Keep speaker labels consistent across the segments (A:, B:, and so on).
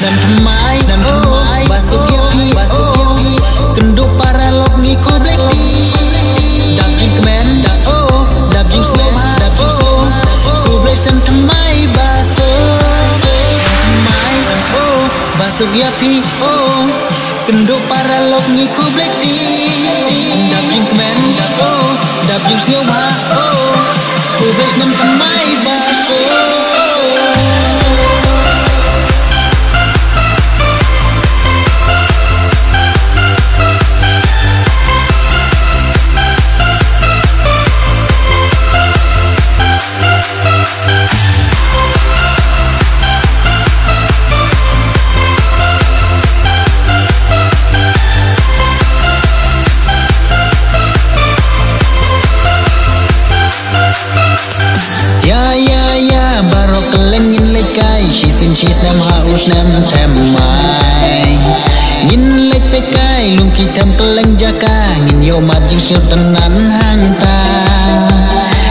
A: nam thamai basuk yapi kenduk para lok ngiku black tea dap jing kmen dap jing sloha ku black nam thamai basuk yapi kenduk para lok ngiku black tea dap jing kmen dap jing sloha ku black nam thamai Iaia barok keleng ngin leit kai shisin shis nam haus nam thamai ngin leit pe kai lung ki tham keleng jaka ngin yo mat jing siu tenan hang ta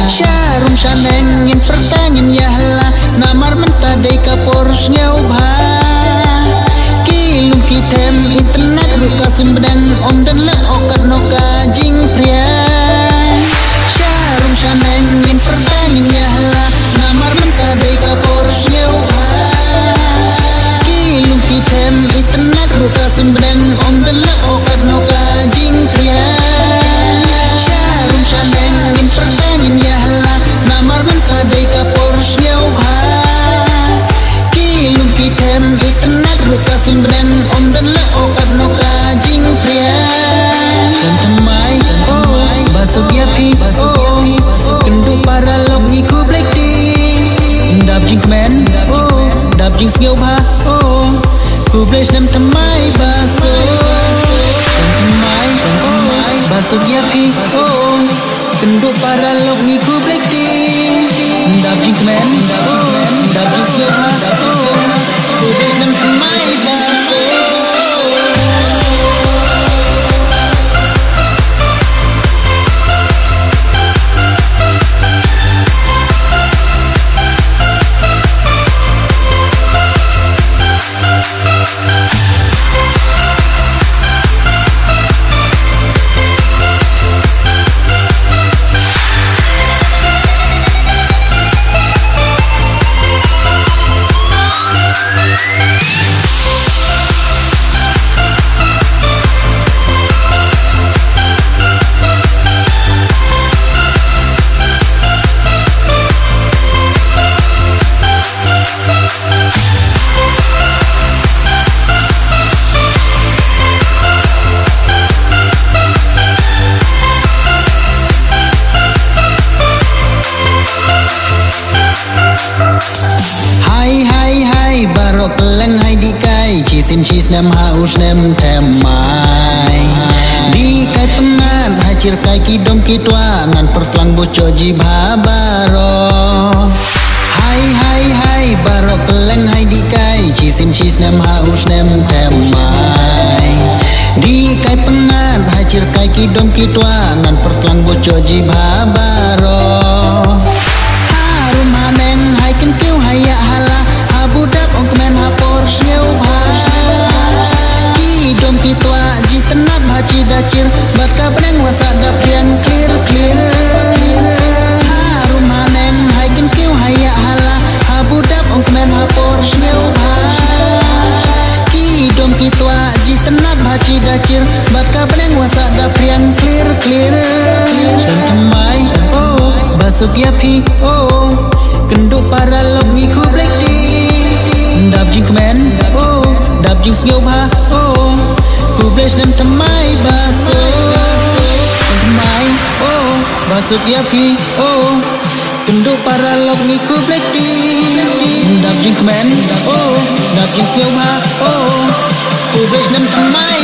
A: syarum shaneng ngin pertangin yahla namar menta dei kapors ngau bha ki lung ki tham internet ruka sumbedang om dan la okat noka jing pria syarum shaneng ngin pertangin yahla namar menta dei kapors ngau bha ki lung ki tham internet ruka sumbedang om dan la okat noka jing pria syarum shaneng ngin pertangin yahla namar menta dei kapors ngau bha ki lung ki tham internet ruka sumbedang om dan la okat noka jing pria thamai basuk yapi kenduk para lok ngiku black tea dap jing kmen dap jing ngau bha ku black nam thamai basuk yapi kenduk para lok ngiku black tea dap jing kmen dap jing ngau bha ku black nam thamai Hai barok keleng hai di kai chisin chis nam haus nam thamai di kai pengan hacir kai kidom kitwa nan pertlang boco ji bhabaro hai barok keleng hai di kai chisin chis nam haus nam thamai di kai pengan hacir kai kidom kitwa nan pertlang boco ji bhabaro harum haneng hai ken keu haya hala budap ong kmen hapor ngau bha ki dom ki tua ji tenat baci dacir bat ka beneng wasada priang clear harum haneng hai ken keu haya hala budap ong kmen hapor ngau bha ki dom ki tua ji tenat baci dacir bat ka beneng wasada priang clear thamai basuk yapi kenduk para lok ngiku black tea dap jing kmen dap jing ngau bha ku black nam thamai basuk yapi kenduk para lok ngiku black tea dap jing kmen dap jing ngau bha ku black nam thamai